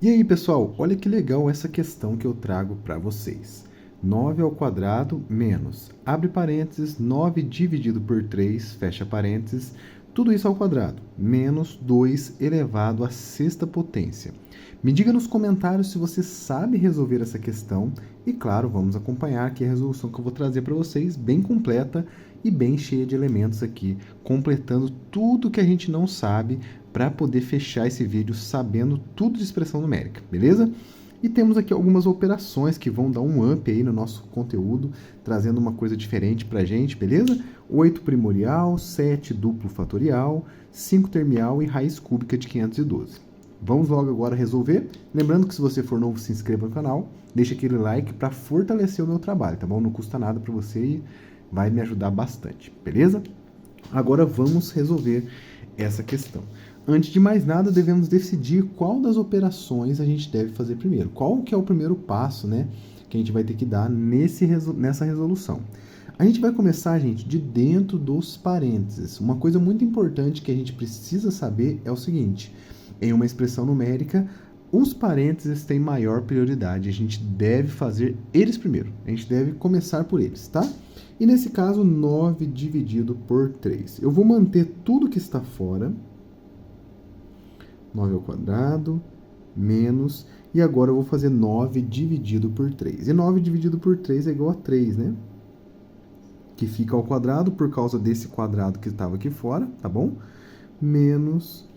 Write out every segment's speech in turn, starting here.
E aí, pessoal, olha que legal essa questão que eu trago para vocês. 9 ao quadrado menos, abre parênteses, 9 dividido por 3, fecha parênteses, tudo isso ao quadrado, menos 2 elevado à sexta potência. Me diga nos comentários se você sabe resolver essa questão e, claro, vamos acompanhar aqui a resolução que eu vou trazer para vocês, bem completa e bem cheia de elementos aqui, completando tudo que a gente não sabe para poder fechar esse vídeo sabendo tudo de expressão numérica, beleza? E temos aqui algumas operações que vão dar um up aí no nosso conteúdo, trazendo uma coisa diferente para a gente, beleza? 8 primorial, 7 duplo fatorial, 5 termial e raiz cúbica de 512. Vamos logo agora resolver. Lembrando que se você for novo, se inscreva no canal, deixa aquele like para fortalecer o meu trabalho, tá bom? Não custa nada para você e vai me ajudar bastante, beleza? Agora vamos resolver essa questão. Antes de mais nada, devemos decidir qual das operações a gente deve fazer primeiro. Qual que é o primeiro passo, né, que a gente vai ter que dar nessa resolução. A gente vai começar, gente, de dentro dos parênteses. Uma coisa muito importante que a gente precisa saber é o seguinte: em uma expressão numérica, os parênteses têm maior prioridade. A gente deve fazer eles primeiro. A gente deve começar por eles, tá? E nesse caso, 9 dividido por 3. Eu vou manter tudo que está fora. 9 ao quadrado, menos, e agora eu vou fazer 9 dividido por 3. E 9 dividido por 3 é igual a 3, né? Que fica ao quadrado por causa desse quadrado que estava aqui fora, tá bom? Menos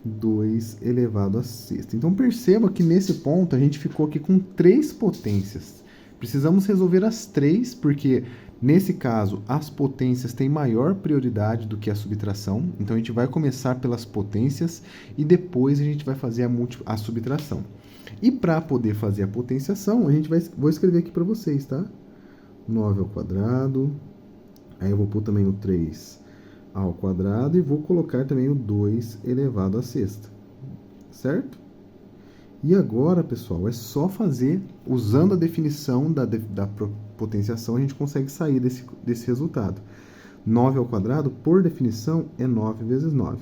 2 elevado a sexta. Então, perceba que nesse ponto a gente ficou aqui com 3 potências. Precisamos resolver as 3, porque nesse caso as potências têm maior prioridade do que a subtração. Então, a gente vai começar pelas potências e depois a gente vai fazer a subtração. E para poder fazer a potenciação, vou escrever aqui para vocês, tá? 9 ao quadrado. Aí eu vou pôr também o 3 ao quadrado e vou colocar também o 2 elevado à sexta, certo? E agora, pessoal, é só fazer, usando a definição da potenciação, a gente consegue sair desse resultado. 9 ao quadrado, por definição, é 9 vezes 9,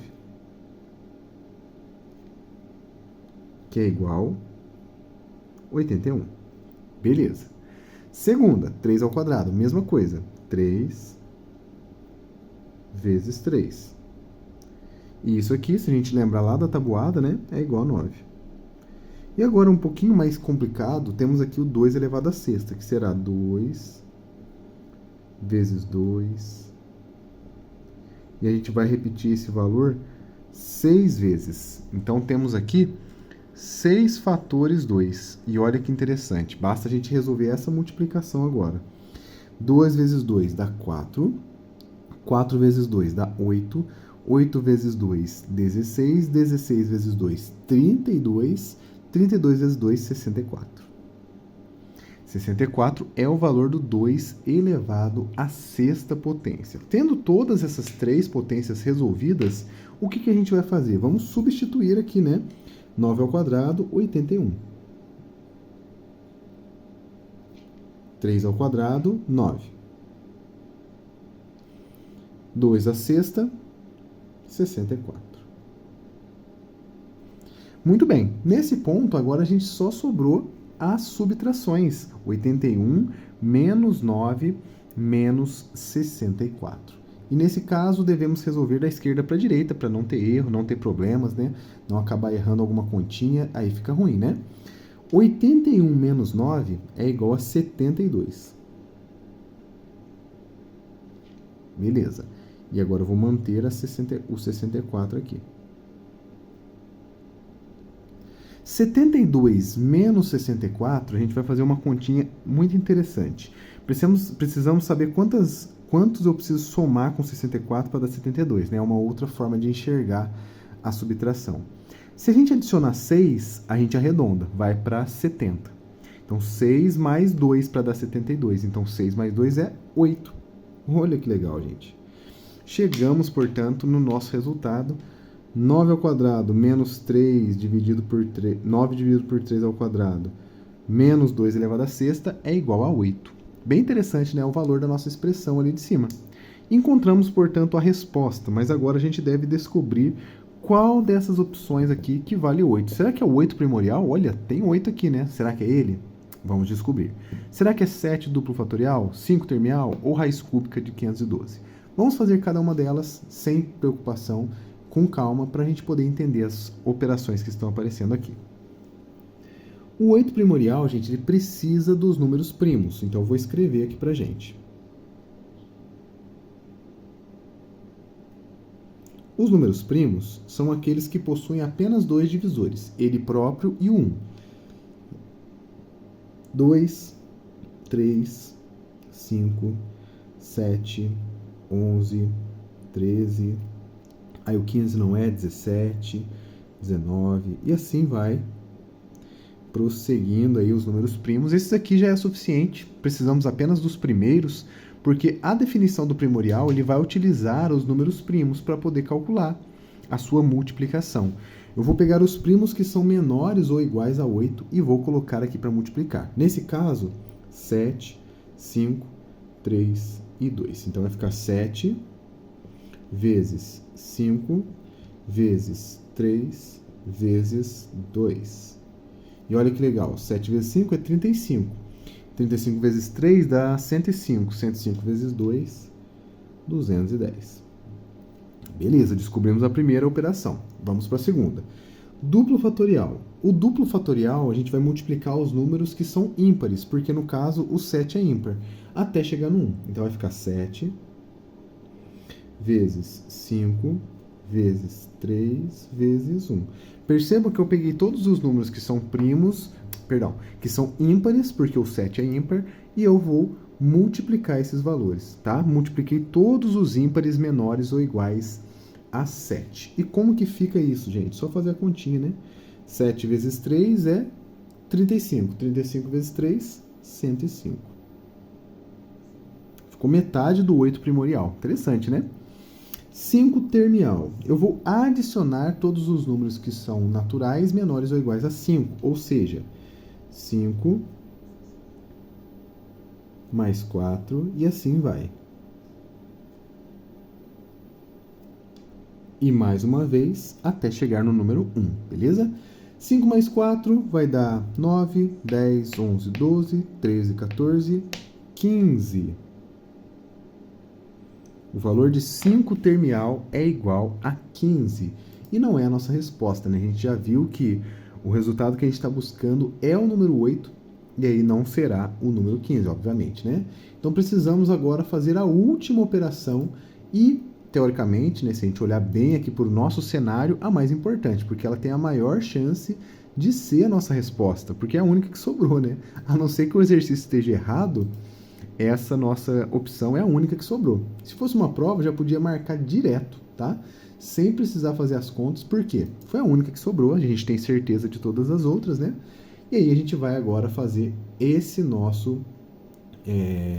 que é igual a 81. Beleza. Segunda, 3 ao quadrado, mesma coisa. 3 vezes 3. E isso aqui, se a gente lembrar lá da tabuada, né, é igual a 9. E agora, um pouquinho mais complicado, temos aqui o 2 elevado à sexta, que será 2 vezes 2. E a gente vai repetir esse valor 6 vezes. Então, temos aqui 6 fatores 2. E olha que interessante, basta a gente resolver essa multiplicação agora. 2 vezes 2 dá 4. 4 vezes 2 dá 8. 8 vezes 2, 16. 16 vezes 2, 32. 32 vezes 2, 64. 64 é o valor do 2 elevado à sexta potência. Tendo todas essas 3 potências resolvidas, o que a gente vai fazer? Vamos substituir aqui, né? 9 ao quadrado, 81. 3 ao quadrado, 9. 2 à sexta, 64. Muito bem, nesse ponto agora a gente só sobrou as subtrações. 81 menos 9 menos 64. E nesse caso devemos resolver da esquerda para a direita, para não ter erro, não ter problemas, né? Não acabar errando alguma continha, aí fica ruim, né? 81 menos 9 é igual a 72. Beleza. E agora eu vou manter o 64 aqui. 72 menos 64, a gente vai fazer uma continha muito interessante. Precisamos saber quantos eu preciso somar com 64 para dar 72, né? É uma outra forma de enxergar a subtração. Se a gente adicionar 6, a gente arredonda, vai para 70. Então, 6 mais 2 para dar 72. Então, 6 mais 2 é 8. Olha que legal, gente. Chegamos, portanto, no nosso resultado. 9 ao quadrado menos 3 dividido por 3, 9 dividido por 3 ao quadrado, menos 2 elevado à sexta é igual a 8. Bem interessante, né? O valor da nossa expressão ali de cima. Encontramos, portanto, a resposta, mas agora a gente deve descobrir qual dessas opções aqui que vale 8? Será que é o 8 primordial? Olha, tem 8 aqui, né? Será que é ele? Vamos descobrir. Será que é 7 duplo fatorial, 5 termial ou raiz cúbica de 512? Vamos fazer cada uma delas sem preocupação, com calma, para a gente poder entender as operações que estão aparecendo aqui. O 8 primordial, gente, ele precisa dos números primos, então eu vou escrever aqui para a gente. Os números primos são aqueles que possuem apenas dois divisores, ele próprio e o 1. 2, 3, 5, 7, 11, 13, aí o 15 não é, 17, 19, e assim vai, prosseguindo aí os números primos. Esse aqui já é suficiente, precisamos apenas dos primeiros, porque a definição do primorial ele vai utilizar os números primos para poder calcular a sua multiplicação. Eu vou pegar os primos que são menores ou iguais a 8 e vou colocar aqui para multiplicar. Nesse caso, 7, 5, 3 e 2. Então vai ficar 7 vezes 5 vezes 3 vezes 2. E olha que legal, 7 vezes 5 é 35. 35 vezes 3 dá 105. 105 vezes 2, 210. Beleza, descobrimos a primeira operação. Vamos para a segunda. Duplo fatorial. O duplo fatorial, a gente vai multiplicar os números que são ímpares, porque no caso o 7 é ímpar, até chegar no 1. Então vai ficar 7 vezes 5 vezes 3 vezes 1. Perceba que eu peguei todos os números que são primos, que são ímpares, porque o 7 é ímpar, e eu vou multiplicar esses valores, tá? Multipliquei todos os ímpares menores ou iguais a 7. E como que fica isso, gente? Só fazer a continha, né? 7 vezes 3 é 35. 35 vezes 3, 105. Ficou metade do 8 primordial. Interessante, né? 5 termial. Eu vou adicionar todos os números que são naturais menores ou iguais a 5. Ou seja, 5 mais 4 e assim vai. E mais uma vez, até chegar no número 1, beleza? 5 mais 4 vai dar 9, 10, 11, 12, 13, 14, 15. O valor de 5 termial é igual a 15. E não é a nossa resposta, né? A gente já viu que o resultado que a gente está buscando é o número 8, e aí não será o número 15, obviamente, né? Então precisamos agora fazer a última operação e, teoricamente, né, se a gente olhar bem aqui para o nosso cenário, a mais importante, porque ela tem a maior chance de ser a nossa resposta, porque é a única que sobrou, né? A não ser que o exercício esteja errado, essa nossa opção é a única que sobrou. Se fosse uma prova, já podia marcar direto, tá? Sem precisar fazer as contas, por quê? Foi a única que sobrou, a gente tem certeza de todas as outras, né? E aí a gente vai agora fazer esse nosso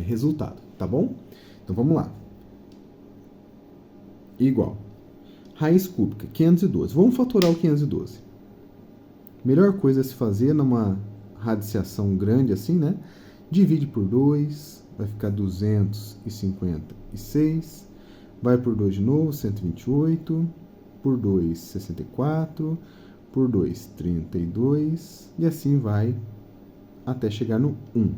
resultado, tá bom? Então vamos lá. Igual. Raiz cúbica, 512. Vamos fatorar o 512. Melhor coisa a se fazer numa radiciação grande assim, né? Divide por 2, vai ficar 256. Vai por 2 de novo, 128. Por 2, 64. Por 2, 32. E assim vai até chegar no 1.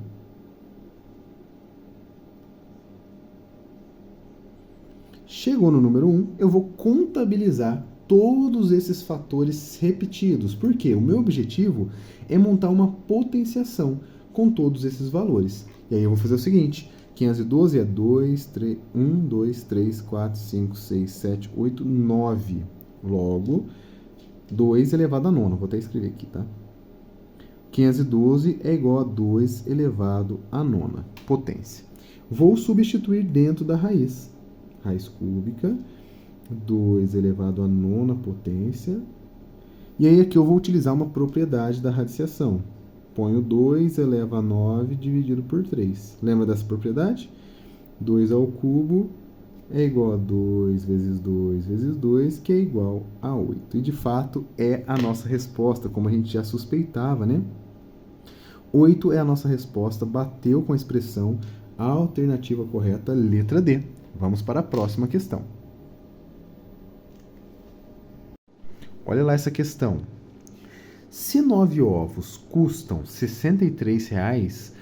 Chegou no número 1, eu vou contabilizar todos esses fatores repetidos. Por quê? O meu objetivo é montar uma potenciação com todos esses valores. E aí eu vou fazer o seguinte: 512 é 2, 3, 1, 2, 3, 4, 5, 6, 7, 8, 9. Logo, 2 elevado a nona. Vou até escrever aqui, tá? 512 é igual a 2 elevado a nona. Potência. Vou substituir dentro da raiz. Raiz cúbica, 2 elevado a nona potência. E aí aqui eu vou utilizar uma propriedade da radiciação. Ponho 2 eleva a 9 dividido por 3. Lembra dessa propriedade? 2 ao cubo é igual a 2 vezes 2 vezes 2, que é igual a 8. E de fato é a nossa resposta, como a gente já suspeitava, né? 8 é a nossa resposta, bateu com a expressão. A alternativa correta, letra D. Vamos para a próxima questão. olha lá essa questão. Se 9 ovos custam R$ 63,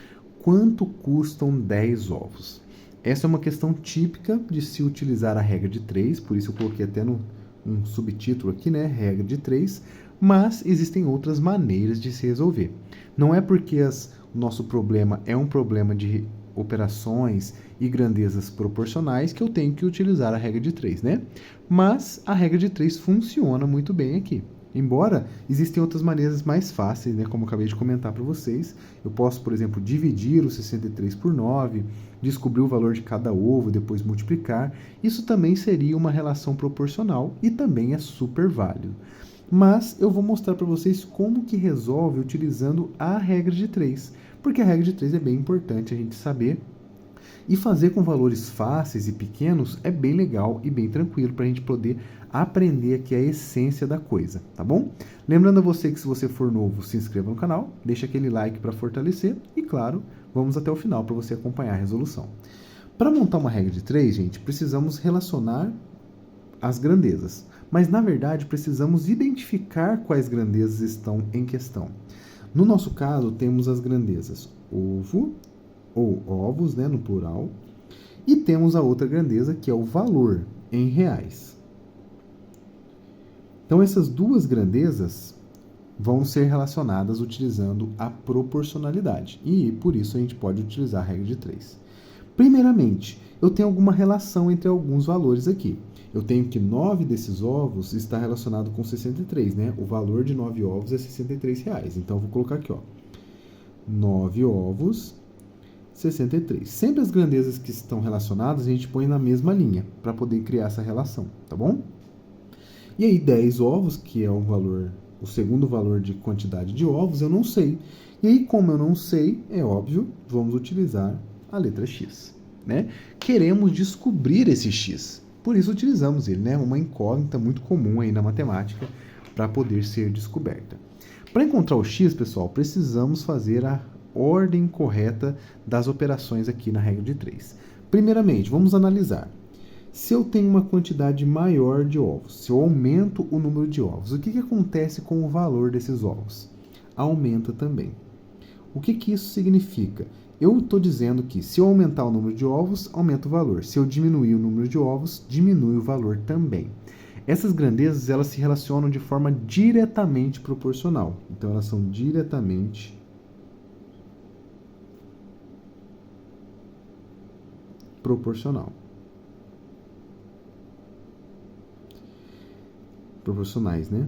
quanto custam 10 ovos? Essa é uma questão típica de se utilizar a regra de 3, por isso eu coloquei até um subtítulo aqui, né? Regra de 3, mas existem outras maneiras de se resolver. Não é porque o nosso problema é um problema de operações e grandezas proporcionais que eu tenho que utilizar a regra de 3, né? Mas a regra de 3 funciona muito bem aqui. Embora existem outras maneiras mais fáceis, né, como eu acabei de comentar para vocês. Eu posso, por exemplo, dividir o 63 por 9, descobrir o valor de cada ovo, depois multiplicar. Isso também seria uma relação proporcional e também é super válido. Mas eu vou mostrar para vocês como que resolve utilizando a regra de 3, porque a regra de 3 é bem importante a gente saber. E fazer com valores fáceis e pequenos é bem legal e bem tranquilo para a gente poder aprender aqui a essência da coisa, tá bom? Lembrando a você que se você for novo, se inscreva no canal, deixa aquele like para fortalecer e, claro, vamos até o final para você acompanhar a resolução. Para montar uma regra de 3, gente, precisamos relacionar as grandezas, mas na verdade precisamos identificar quais grandezas estão em questão. No nosso caso, temos as grandezas ovo, ou ovos, né, no plural, e temos a outra grandeza, que é o valor em reais. Então, essas duas grandezas vão ser relacionadas utilizando a proporcionalidade, e por isso a gente pode utilizar a regra de 3. Primeiramente, eu tenho alguma relação entre alguns valores aqui. Eu tenho que 9 desses ovos está relacionado com 63, né? O valor de 9 ovos é R$ 63. Então, eu vou colocar aqui, ó, 9 ovos, 63. Sempre as grandezas que estão relacionadas a gente põe na mesma linha para poder criar essa relação, tá bom? E aí 10 ovos, que é o segundo valor de quantidade de ovos, eu não sei. E aí, como eu não sei, é óbvio, vamos utilizar a letra X, né? Queremos descobrir esse X, por isso utilizamos ele, né? Uma incógnita muito comum aí na matemática para poder ser descoberta. Para encontrar o X, pessoal, precisamos fazer a ordem correta das operações aqui na regra de 3. Primeiramente, vamos analisar. Se eu tenho uma quantidade maior de ovos, se eu aumento o número de ovos, o que acontece com o valor desses ovos? Aumenta também. O que isso significa? Eu estou dizendo que se eu aumentar o número de ovos, aumenta o valor. Se eu diminuir o número de ovos, diminui o valor também. Essas grandezas, elas se relacionam de forma diretamente proporcional. Então, elas são diretamente proporcionais, né?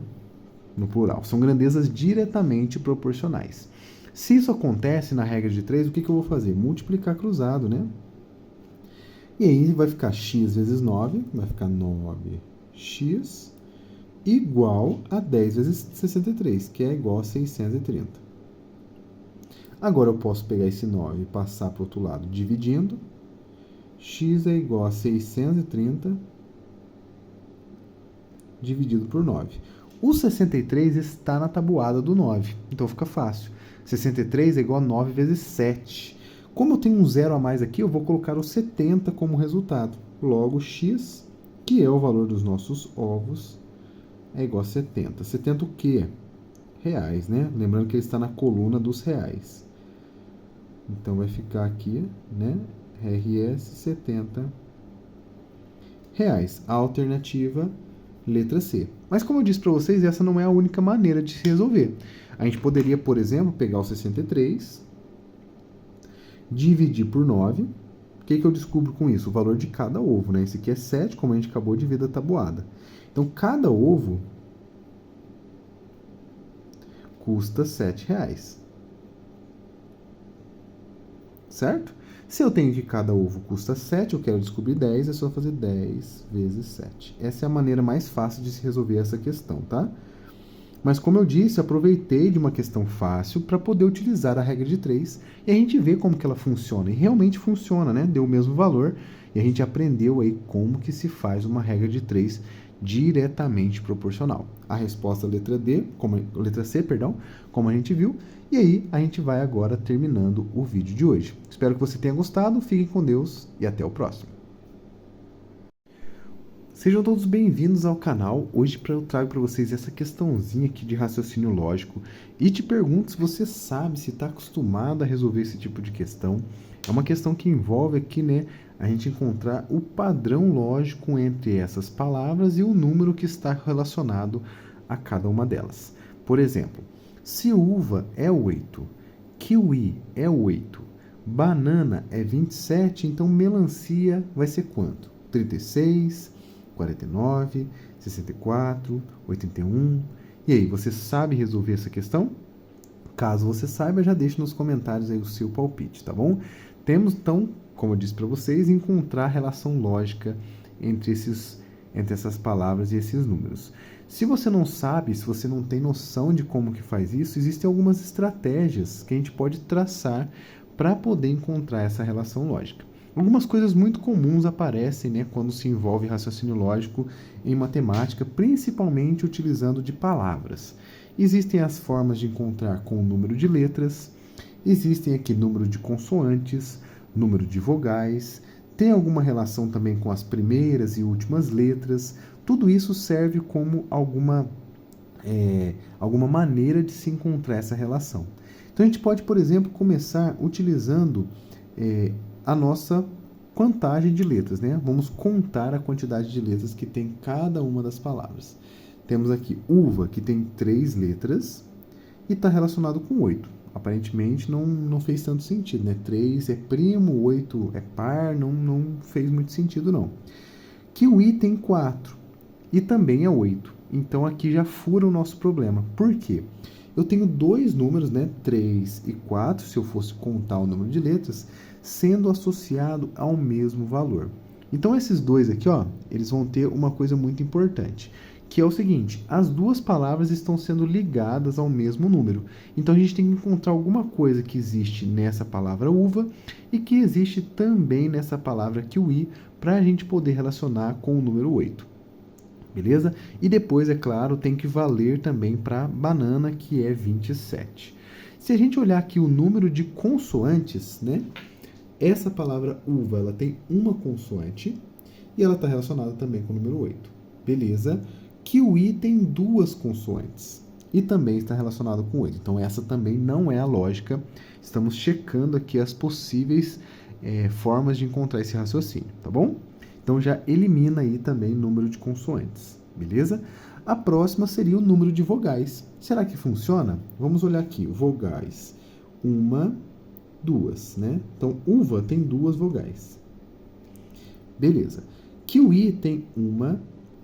No plural. São grandezas diretamente proporcionais. Se isso acontece na regra de 3, o que eu vou fazer? Multiplicar cruzado, né? E aí vai ficar x vezes 9, vai ficar 9x igual a 10 vezes 63, que é igual a 630. Agora eu posso pegar esse 9 e passar para o outro lado dividindo. X é igual a 630 dividido por 9. O 63 está na tabuada do 9, então fica fácil. 63 é igual a 9 vezes 7. Como eu tenho um zero a mais aqui, eu vou colocar o 70 como resultado. Logo, x, que é o valor dos nossos ovos, é igual a 70. 70 o quê? Reais, né? Lembrando que ele está na coluna dos reais. Então, vai ficar aqui, né? RS 70 reais. A alternativa, letra C. Mas como eu disse para vocês, essa não é a única maneira de se resolver. A gente poderia, por exemplo, pegar o 63, dividir por 9. O que eu descubro com isso? O valor de cada ovo, né? Esse aqui é 7, como a gente acabou de ver da tabuada. Então, cada ovo custa R$ 7. Certo? Se eu tenho que cada ovo custa 7, eu quero descobrir 10, é só fazer 10 vezes 7. Essa é a maneira mais fácil de se resolver essa questão, tá? Mas como eu disse, aproveitei de uma questão fácil para poder utilizar a regra de 3 e a gente vê como que ela funciona. E realmente funciona, né? Deu o mesmo valor e a gente aprendeu aí como que se faz uma regra de 3 diretamente proporcional. A resposta letra C, como a gente viu. E aí a gente vai agora terminando o vídeo de hoje. Espero que você tenha gostado, fiquem com Deus e até o próximo. Sejam todos bem-vindos ao canal. Hoje eu trago para vocês essa questãozinha aqui de raciocínio lógico e te pergunto se você sabe, se está acostumado a resolver esse tipo de questão. É uma questão que envolve aqui, né, a gente encontrar o padrão lógico entre essas palavras e o número que está relacionado a cada uma delas. Por exemplo, se uva é 8, kiwi é 8, banana é 27, então melancia vai ser quanto? 36, 49, 64, 81. E aí, você sabe resolver essa questão? Caso você saiba, já deixe nos comentários aí o seu palpite, tá bom? Temos, então, como eu disse para vocês, encontrar relação lógica entre essas palavras e esses números. Se você não sabe, se você não tem noção de como que faz isso, existem algumas estratégias que a gente pode traçar para poder encontrar essa relação lógica. Algumas coisas muito comuns aparecem, né, quando se envolve raciocínio lógico em matemática, principalmente utilizando de palavras. Existem as formas de encontrar com o número de letras, existem aqui número de consoantes, número de vogais, tem alguma relação também com as primeiras e últimas letras. Tudo isso serve como alguma maneira de se encontrar essa relação. Então a gente pode, por exemplo, começar utilizando a nossa contagem de letras, né? Vamos contar a quantidade de letras que tem cada uma das palavras. Temos aqui uva, que tem 3 letras e está relacionado com 8. Aparentemente não fez tanto sentido, né? 3 é primo, 8 é par, não fez muito sentido não. Kiwi tem 4 e também é 8. Então aqui já fura o nosso problema. Por quê? Eu tenho dois números, né, 3 e 4, se eu fosse contar o número de letras, sendo associado ao mesmo valor. Então esses dois aqui, ó, eles vão ter uma coisa muito importante, que é o seguinte: as duas palavras estão sendo ligadas ao mesmo número. Então a gente tem que encontrar alguma coisa que existe nessa palavra uva e que existe também nessa palavra kiwi para a gente poder relacionar com o número 8. Beleza? E depois, é claro, tem que valer também para banana, que é 27. Se a gente olhar aqui o número de consoantes, né? Essa palavra uva, ela tem uma consoante e ela está relacionada também com o número 8. Beleza? Kiwi tem 2 consoantes e também está relacionado com 8. Então essa também não é a lógica. Estamos checando aqui as possíveis formas de encontrar esse raciocínio, tá bom? Então já elimina aí também o número de consoantes, beleza? A próxima seria o número de vogais. Será que funciona? Vamos olhar aqui, vogais. 1, 2, né? Então, uva tem 2 vogais. Beleza. Kiwi tem 1,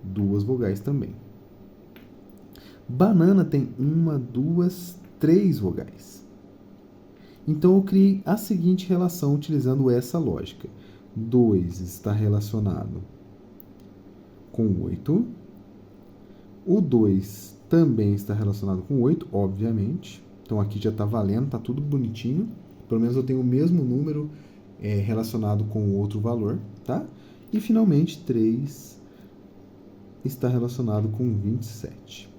2 vogais também. Banana tem 1, 2, 3 vogais. Então, eu criei a seguinte relação utilizando essa lógica. 2 está relacionado com 8. O 2 também está relacionado com 8, obviamente. Então aqui já está valendo, está tudo bonitinho. Pelo menos eu tenho o mesmo número relacionado com o outro valor, tá? E finalmente 3 está relacionado com 27.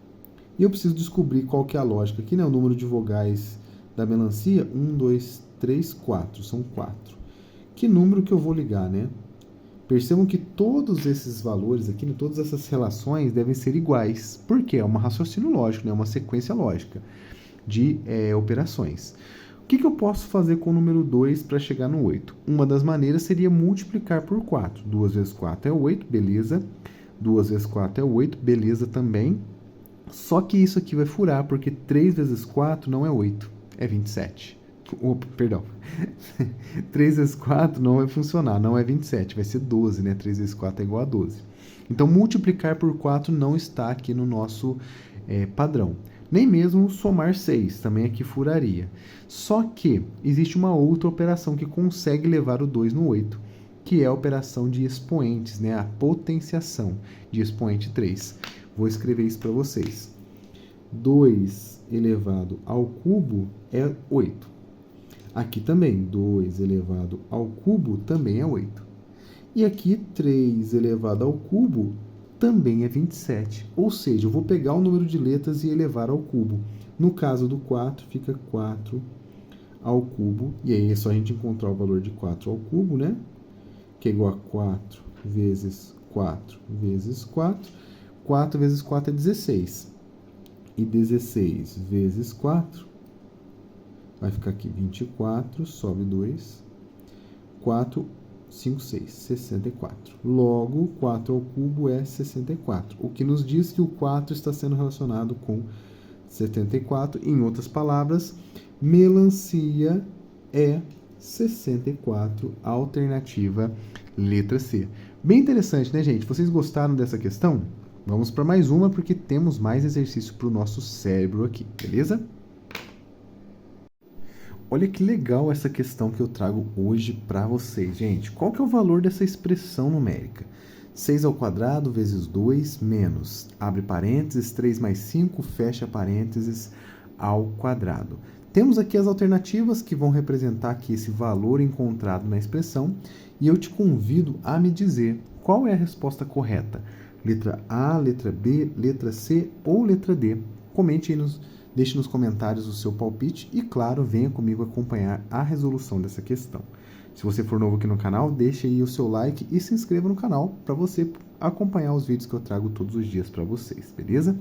E eu preciso descobrir qual que é a lógica aqui, né? O número de vogais da melancia, 1, 2, 3, 4. São 4. Que número que eu vou ligar, né? Percebam que todos esses valores aqui, né, todas essas relações devem ser iguais. Por quê? É um raciocínio lógico, né? Uma sequência lógica de operações. O que eu posso fazer com o número 2 para chegar no 8? Uma das maneiras seria multiplicar por 4. 2 vezes 4 é 8, beleza. 2 vezes 4 é 8, beleza também. Só que isso aqui vai furar, porque 3 vezes 4 não é 8, é 27. Opa, perdão. 3 vezes 4 não vai funcionar, não é 27, vai ser 12, né? 3 vezes 4 é igual a 12. Então, multiplicar por 4 não está aqui no nosso padrão. Nem mesmo somar 6, também aqui furaria. Só que existe uma outra operação que consegue levar o 2 no 8, que é a operação de expoentes, né? A potenciação de expoente 3. Vou escrever isso para vocês. 2 elevado ao cubo é 8. Aqui também, 2 elevado ao cubo também é 8. E aqui, 3 elevado ao cubo também é 27. Ou seja, eu vou pegar o número de letras e elevar ao cubo. No caso do 4, fica 4 ao cubo. E aí é só a gente encontrar o valor de 4 ao cubo, né? Que é igual a 4 vezes 4 vezes 4. 4 vezes 4 é 16. E 16 vezes 4 vai ficar aqui 24, sobe 2. 4, 5, 6, 64. Logo, 4 ao cubo é 64, o que nos diz que o 4 está sendo relacionado com 74. Em outras palavras, melancia é 64, alternativa letra C. Bem interessante, né, gente? Vocês gostaram dessa questão? Vamos para mais uma, porque temos mais exercício para o nosso cérebro aqui, beleza? Olha que legal essa questão que eu trago hoje para vocês, gente. Qual que é o valor dessa expressão numérica? 6 ao quadrado vezes 2 menos, abre parênteses, 3 mais 5, fecha parênteses, ao quadrado. Temos aqui as alternativas que vão representar aqui esse valor encontrado na expressão e eu te convido a me dizer qual é a resposta correta. Letra A, letra B, letra C ou letra D? Comente aí deixe nos comentários o seu palpite e, claro, venha comigo acompanhar a resolução dessa questão. Se você for novo aqui no canal, deixe aí o seu like e se inscreva no canal para você acompanhar os vídeos que eu trago todos os dias para vocês, beleza?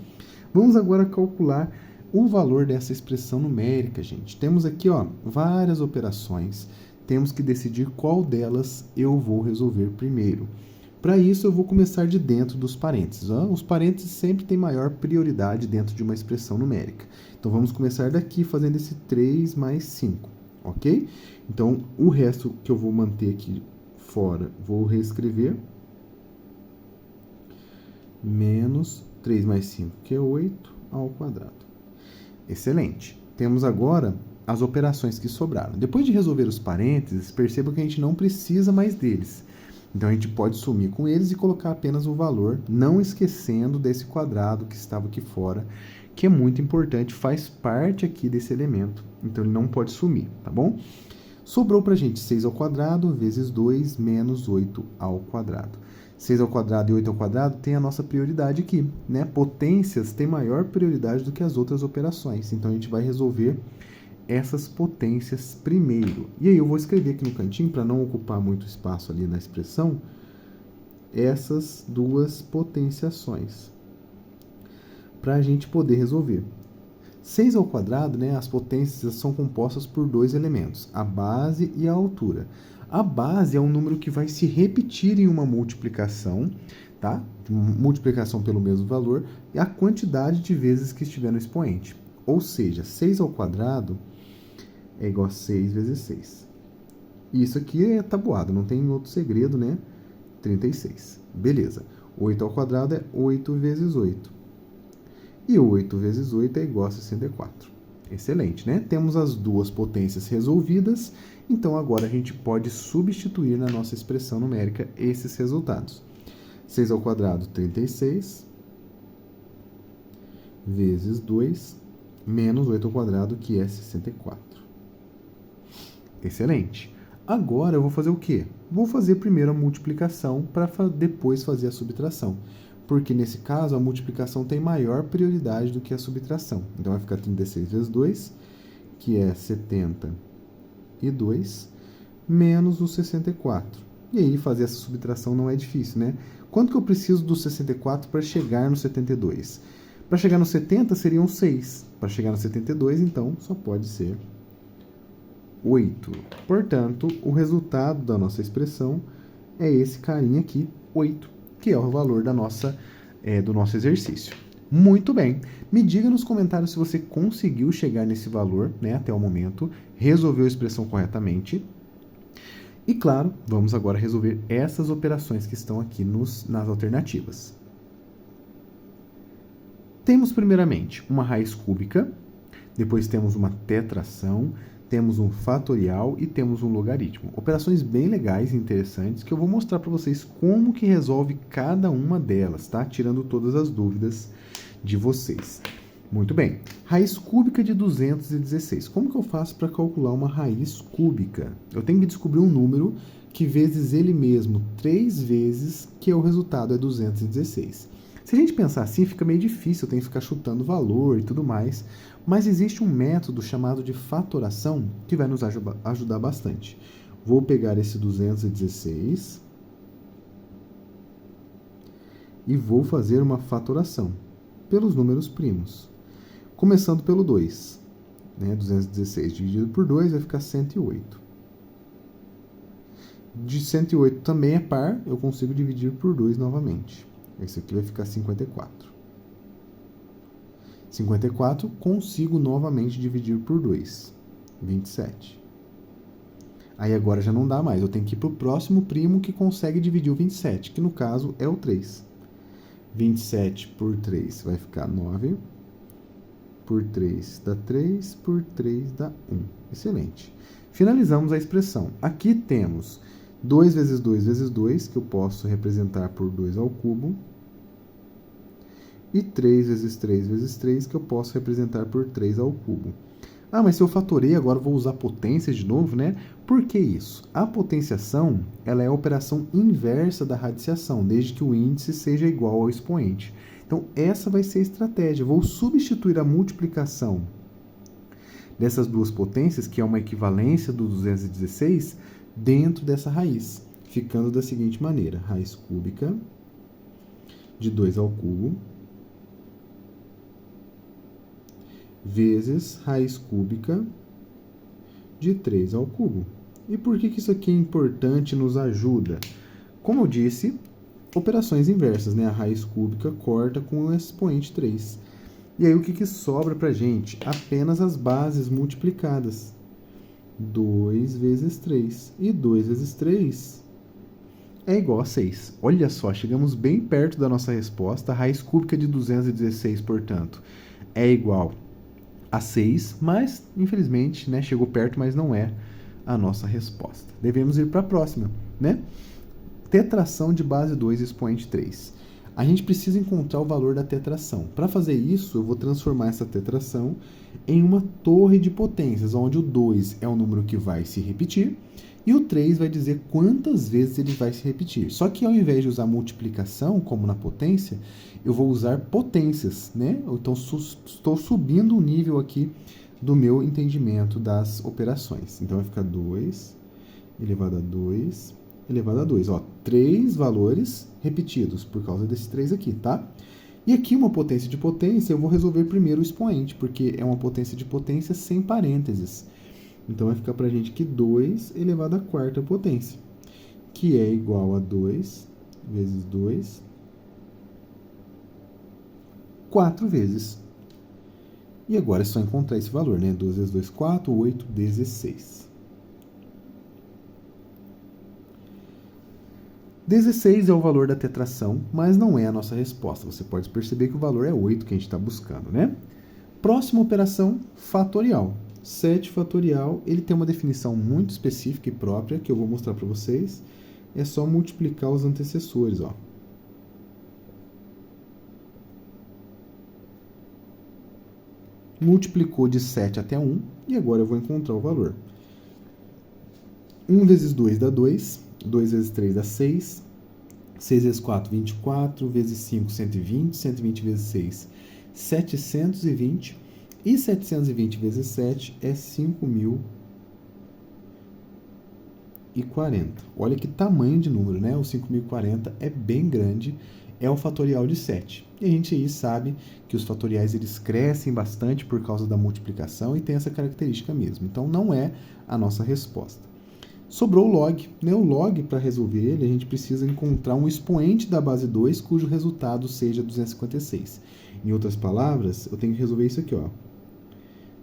Vamos agora calcular o valor dessa expressão numérica, gente. Temos aqui, ó, várias operações. Temos que decidir qual delas eu vou resolver primeiro. Para isso, eu vou começar de dentro dos parênteses. Os parênteses sempre têm maior prioridade dentro de uma expressão numérica. Então, vamos começar daqui fazendo esse 3 mais 5, ok? Então, o resto que eu vou manter aqui fora, vou reescrever. Menos 3 mais 5, que é 8, ao quadrado. Excelente. Temos agora as operações que sobraram. Depois de resolver os parênteses, perceba que a gente não precisa mais deles. Então, a gente pode sumir com eles e colocar apenas o valor, não esquecendo desse quadrado que estava aqui fora, que é muito importante, faz parte aqui desse elemento. Então, ele não pode sumir, tá bom? Sobrou para a gente 6 ao quadrado vezes 2 menos 8 ao quadrado. 6 ao quadrado e 8 ao quadrado tem a nossa prioridade aqui, né? Potências têm maior prioridade do que as outras operações. Então, a gente vai resolver essas potências primeiro. E aí eu vou escrever aqui no cantinho, para não ocupar muito espaço ali na expressão, essas duas potenciações, para a gente poder resolver. 6 ao quadrado, né, as potências são compostas por dois elementos, a base e a altura. A base é um número que vai se repetir em uma multiplicação, tá? Multiplicação pelo mesmo valor, e a quantidade de vezes que estiver no expoente. Ou seja, 6 ao quadrado é igual a 6 vezes 6. E isso aqui é tabuado, não tem outro segredo, né? 36. Beleza. 8 ao quadrado é 8 vezes 8. E 8 vezes 8 é igual a 64. Excelente, né? Temos as duas potências resolvidas, então agora a gente pode substituir na nossa expressão numérica esses resultados. 6 ao quadrado, 36, vezes 2, menos 8 ao quadrado, que é 64. Excelente. Agora eu vou fazer o quê? Vou fazer primeiro a multiplicação para depois fazer a subtração. Porque nesse caso a multiplicação tem maior prioridade do que a subtração. Então vai ficar 36 vezes 2, que é 72, menos o 64. E aí fazer essa subtração não é difícil, né? Quanto que eu preciso do 64 para chegar no 72? Para chegar no 70 seriam 6. Para chegar no 72, então, só pode ser 8. Portanto, o resultado da nossa expressão é esse carinha aqui, 8, que é o valor da do nosso exercício. Muito bem. Me diga nos comentários se você conseguiu chegar nesse valor, né, até o momento, resolveu a expressão corretamente. E, claro, vamos agora resolver essas operações que estão aqui nas alternativas. Temos, primeiramente, uma raiz cúbica, depois temos uma tetração, temos um fatorial e temos um logaritmo. Operações bem legais e interessantes que eu vou mostrar para vocês como que resolve cada uma delas, tá? Tirando todas as dúvidas de vocês. Muito bem. Raiz cúbica de 216. Como que eu faço para calcular uma raiz cúbica? Eu tenho que descobrir um número que vezes ele mesmo 3 vezes, que o resultado é 216. Se a gente pensar assim, fica meio difícil, eu tenho que ficar chutando valor e tudo mais, mas existe um método chamado de fatoração que vai nos ajudar bastante. Vou pegar esse 216 e vou fazer uma fatoração pelos números primos. Começando pelo 2. 216 dividido por 2 vai ficar 108. De 108 também é par, eu consigo dividir por 2 novamente. Esse aqui vai ficar 54. 54 consigo novamente dividir por 2. 27. Aí agora já não dá mais, eu tenho que ir para o próximo primo que consegue dividir o 27, que no caso é o 3. 27 por 3 vai ficar 9. Por 3 dá 3, por 3 dá 1. Excelente. Finalizamos a expressão. Aqui temos 2 vezes 2 vezes 2, que eu posso representar por 2 ao cubo. E 3 vezes 3 vezes 3, que eu posso representar por 3 ao cubo. Ah, mas se eu fatorei, agora eu vou usar potência de novo, né? Por que isso? A potenciação, ela é a operação inversa da radiciação, desde que o índice seja igual ao expoente. Então, essa vai ser a estratégia. Vou substituir a multiplicação dessas duas potências, que é uma equivalência do 216, dentro dessa raiz, ficando da seguinte maneira. Raiz cúbica de 2 ao cubo vezes raiz cúbica de 3 ao cubo. E por que isso aqui é importante e nos ajuda? Como eu disse, operações inversas, né? A raiz cúbica corta com o expoente 3. E aí o que sobra para a gente? Apenas as bases multiplicadas. 2 vezes 3. E 2 vezes 3 é igual a 6. Olha só, chegamos bem perto da nossa resposta. A raiz cúbica de 216, portanto, é igual a 6, mas, infelizmente, né, chegou perto, mas não é a nossa resposta. Devemos ir para a próxima, né? Tetração de base 2 expoente 3. A gente precisa encontrar o valor da tetração. Para fazer isso, eu vou transformar essa tetração em uma torre de potências, onde o 2 é o número que vai se repetir e o 3 vai dizer quantas vezes ele vai se repetir. Só que ao invés de usar multiplicação, como na potência, eu vou usar potências, né? Então, estou subindo o nível aqui do meu entendimento das operações. Então, vai ficar 2 elevado a 2 elevado a 2. Ó, 3 valores repetidos por causa desse 3 aqui, tá? E aqui uma potência de potência, eu vou resolver primeiro o expoente, porque é uma potência de potência sem parênteses. Então, vai ficar para a gente que 2 elevado à quarta potência, que é igual a 2 vezes 2, 4 vezes. E agora é só encontrar esse valor, né? 2 vezes 2, 4, 8, 16. 16 é o valor da tetração, mas não é a nossa resposta. Você pode perceber que o valor é 8 que a gente está buscando, né? Próxima operação, fatorial. 7 fatorial, ele tem uma definição muito específica e própria, que eu vou mostrar para vocês. É só multiplicar os antecessores, ó. Multiplicou de 7 até 1, e agora eu vou encontrar o valor. 1 vezes 2 dá 2, 2 vezes 3 dá 6, 6 vezes 4, 24, vezes 5, 120, 120 vezes 6, 720, e 720 vezes 7 é 5.040. Olha que tamanho de número, né? O 5.040 é bem grande, é o fatorial de 7. E a gente aí sabe que os fatoriais eles crescem bastante por causa da multiplicação e tem essa característica mesmo. Então, não é a nossa resposta. Sobrou o log, né? O log, para resolver ele, a gente precisa encontrar um expoente da base 2 cujo resultado seja 256. Em outras palavras, eu tenho que resolver isso aqui, ó.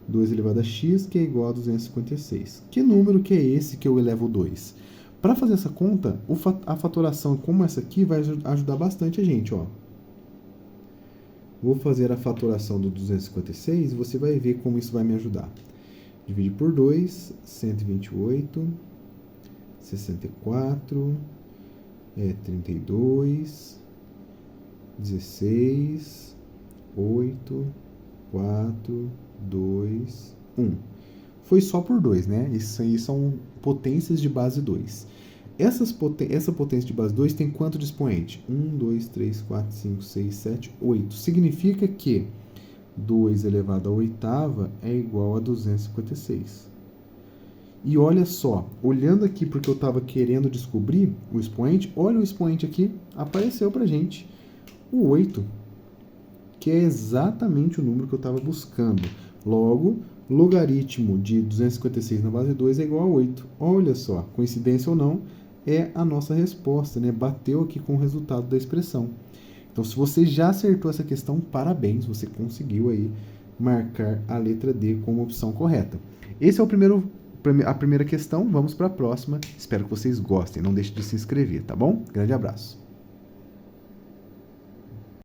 2 elevado a x, que é igual a 256. Que número que é esse que eu elevo 2? Para fazer essa conta, a fatoração como essa aqui vai ajudar bastante a gente, ó. Vou fazer a fatoração do 256 e você vai ver como isso vai me ajudar. Divide por 2, 128, 64, 32, 16, 8, 4, 2, 1. Foi só por 2, né? Isso aí são potências de base 2. Essa potência de base 2 tem quanto de expoente? 1, 2, 3, 4, 5, 6, 7, 8. Significa que 2 elevado à oitava é igual a 256. E olha só, olhando aqui porque eu estava querendo descobrir o expoente, olha o expoente aqui, apareceu pra gente o 8, que é exatamente o número que eu estava buscando. Logo, logaritmo de 256 na base 2 é igual a 8. Olha só, coincidência ou não, é a nossa resposta, né? Bateu aqui com o resultado da expressão. Então, se você já acertou essa questão, parabéns, você conseguiu aí marcar a letra D como opção correta. Esse é a primeira questão, vamos para a próxima. Espero que vocês gostem. Não deixe de se inscrever, tá bom? Grande abraço.